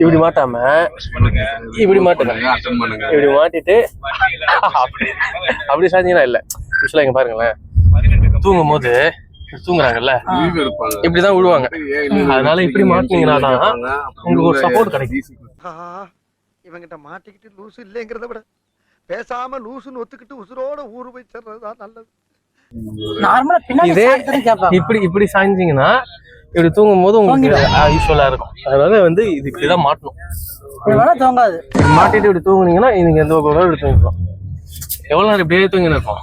இப்படி மாட்டாம இப்படி மாட்டுங்க, இப்படி மாட்டிட்டு அப்படி சாஞ்சிங்கன்னா இல்ல. ஆக்சுவலா இங்க பாருங்களேன், தூங்கும் போது தூங்குறாங்கல்ல இப்படிதான் விழுவாங்க. அதனால இப்படி மாட்டினீங்கன்னா தான் உங்களுக்கு ஒரு சப்போர்ட் கிடைக்கும். இவங்கிட்ட மாட்டிக்கிட்டு லூசு இல்லைங்கிறத விட பேசாம லூசுன்னு ஒத்துக்கிட்டு உசுரோட ஊரு போய் சேர்றதுதான் நல்லது. இதே இப்படி சாய்ந்தீங்கன்னா இப்படி தூங்கும் போது உங்களுக்கு யூஸ்வலா இருக்கும். அதனால வந்து இது இப்படிதான் மாட்டணும். தூங்காது மாட்டிட்டு இப்படி தூங்குனீங்கன்னா நீங்க எந்த பக்கம் இப்படி தூங்கிக்கலாம். எவ்வளவு நேரம் இப்படியே தூங்கி இருக்கும்.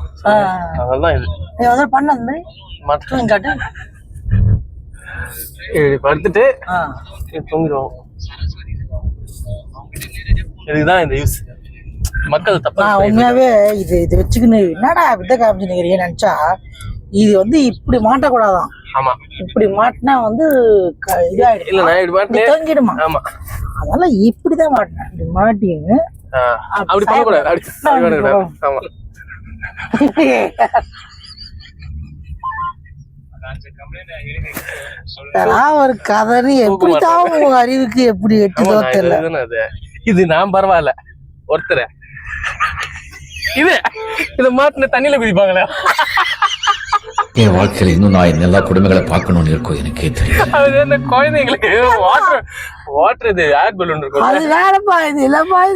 அதனாலதான் இது பண்ண அந்த மாதிரி இப்படி படுத்துட்டு தூங்கிடுவோம். இதுதான் இந்த யூஸ். மக்கள் தப்பா உண்மையாவே இது வச்சுக்கின்னு என்னடா வித்த காமிச்சுன்னு நினைச்சா இது வந்து இப்படி மாட்டக்கூடாதான். ஆமா, இப்படி மாட்டினா வந்து இதாயிடும். இல்ல நான் இப்படி மாட்டினேன் தூங்கிடுமா. ஆமா, அதனால இப்படிதான் மாட்டினேன். இப்படி மாட்டின்னு அப்படி பண்ணக்கூடாது. ஆமா, ஒரு கதறி எப்படிதான் உங்க அறிவுக்கு எப்படி எட்டுதோ தெரியல. இது நான் பரவாயில்ல, ஒருத்தர இத மாட்டின தண்ணியில குதிப்பாங்களே. என் வாழ்க்கையில இன்னும் நான் எல்லா குடும்பங்களை பார்க்கணும்னு இருக்கும் எனக்கே தெரியும். அது என்ன குழந்தைங்களுக்கு வாட்டர் இது ஏர் பலூன் இருக்கும். அது வேறப்பா, இது இல்லப்பா.